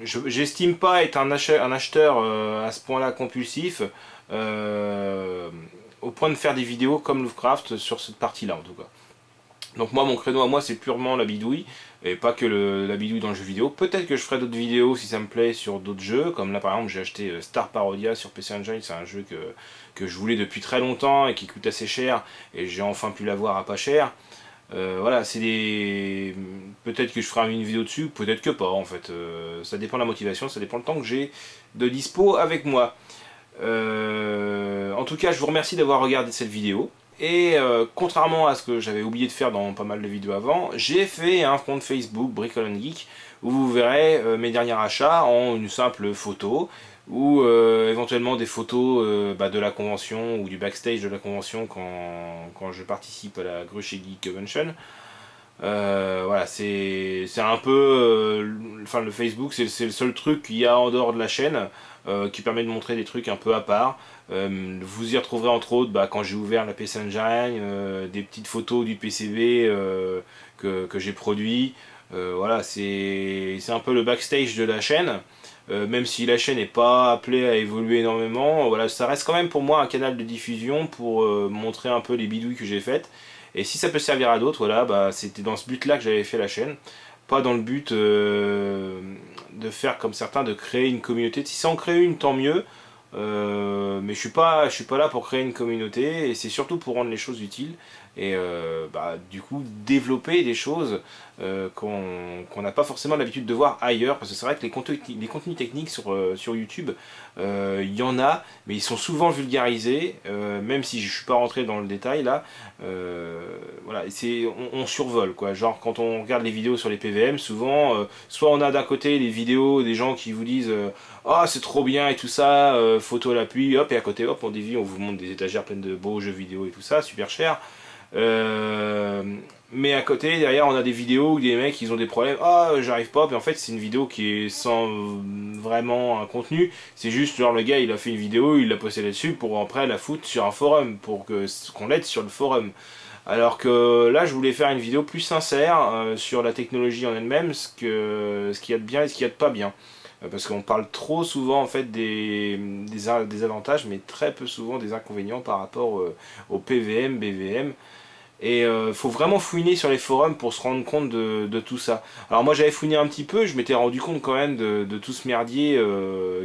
j'estime pas être un acheteur à ce point-là compulsif. Au point de faire des vidéos comme Lovecraft sur cette partie-là en tout cas. Donc moi, mon créneau à moi, c'est purement la bidouille, et pas que la bidouille dans le jeu vidéo. Peut-être que je ferai d'autres vidéos si ça me plaît sur d'autres jeux, comme là par exemple j'ai acheté Star Parodia sur PC Engine, c'est un jeu que je voulais depuis très longtemps et qui coûte assez cher, et j'ai enfin pu l'avoir à pas cher. Voilà, c'est des... Peut-être que je ferai une vidéo dessus, peut-être que pas en fait. Ça dépend de la motivation, ça dépend du temps que j'ai de dispo avec moi. En tout cas, je vous remercie d'avoir regardé cette vidéo. Et contrairement à ce que j'avais oublié de faire dans pas mal de vidéos avant, j'ai fait un compte Facebook Bricole Geek où vous verrez mes derniers achats en une simple photo ou éventuellement des photos de la convention ou du backstage de la convention quand je participe à la Gruchet Geek Convention. Voilà, c'est un peu, enfin le Facebook, c'est le seul truc qu'il y a en dehors de la chaîne qui permet de montrer des trucs un peu à part. Vous y retrouverez entre autres, quand j'ai ouvert la PC Engine, des petites photos du PCB que j'ai produit. Voilà, c'est un peu le backstage de la chaîne. Même si la chaîne n'est pas appelée à évoluer énormément, voilà, ça reste quand même pour moi un canal de diffusion pour montrer un peu les bidouilles que j'ai faites. Et si ça peut servir à d'autres, voilà, c'était dans ce but-là que j'avais fait la chaîne. Pas dans le but de faire comme certains, de créer une communauté. Si ça en crée une, tant mieux. Mais je suis pas là pour créer une communauté, et c'est surtout pour rendre les choses utiles et du coup développer des choses qu'on n'a pas forcément l'habitude de voir ailleurs, parce que c'est vrai que les contenus techniques sur YouTube, il y en a, mais ils sont souvent vulgarisés, même si je suis pas rentré dans le détail là. Voilà, on survole quoi, genre quand on regarde les vidéos sur les PVM, souvent soit on a d'un côté les vidéos des gens qui vous disent ah c'est trop bien et tout ça, photo à l'appui, hop, et à côté hop on dévie, on vous montre des étagères pleines de beaux jeux vidéo et tout ça, super cher. Mais à côté, derrière, on a des vidéos où des mecs ils ont des problèmes, ah j'arrive pas, mais en fait c'est une vidéo qui est sans vraiment un contenu, c'est juste genre le gars il a fait une vidéo, il l'a posté là-dessus pour après la foutre sur un forum, pour qu'on l'aide sur le forum. Alors que là je voulais faire une vidéo plus sincère sur la technologie en elle-même, ce qu'il y a de bien et ce qu'il y a de pas bien. Parce qu'on parle trop souvent en fait des avantages, mais très peu souvent des inconvénients par rapport au PVM, BVM. Et faut vraiment fouiner sur les forums pour se rendre compte de tout ça. Alors moi j'avais fouiné un petit peu, je m'étais rendu compte quand même de tout ce merdier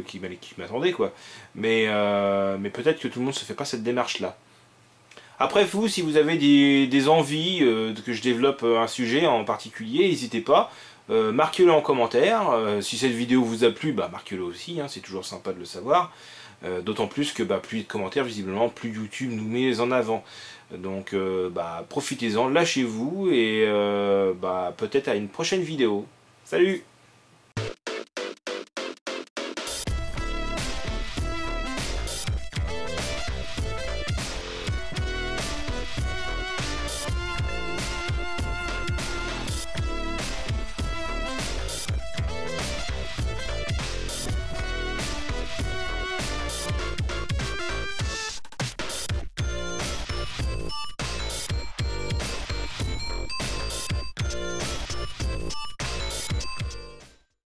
qui m'attendait quoi. Mais peut-être que tout le monde se fait pas cette démarche là. Après vous, si vous avez des envies que je développe un sujet en particulier, n'hésitez pas. Marquez-le en commentaire. Si cette vidéo vous a plu, marquez-le aussi, hein, c'est toujours sympa de le savoir. D'autant plus que plus il y a de commentaires, visiblement, plus YouTube nous met en avant. Donc profitez-en, lâchez-vous et peut-être à une prochaine vidéo. Salut!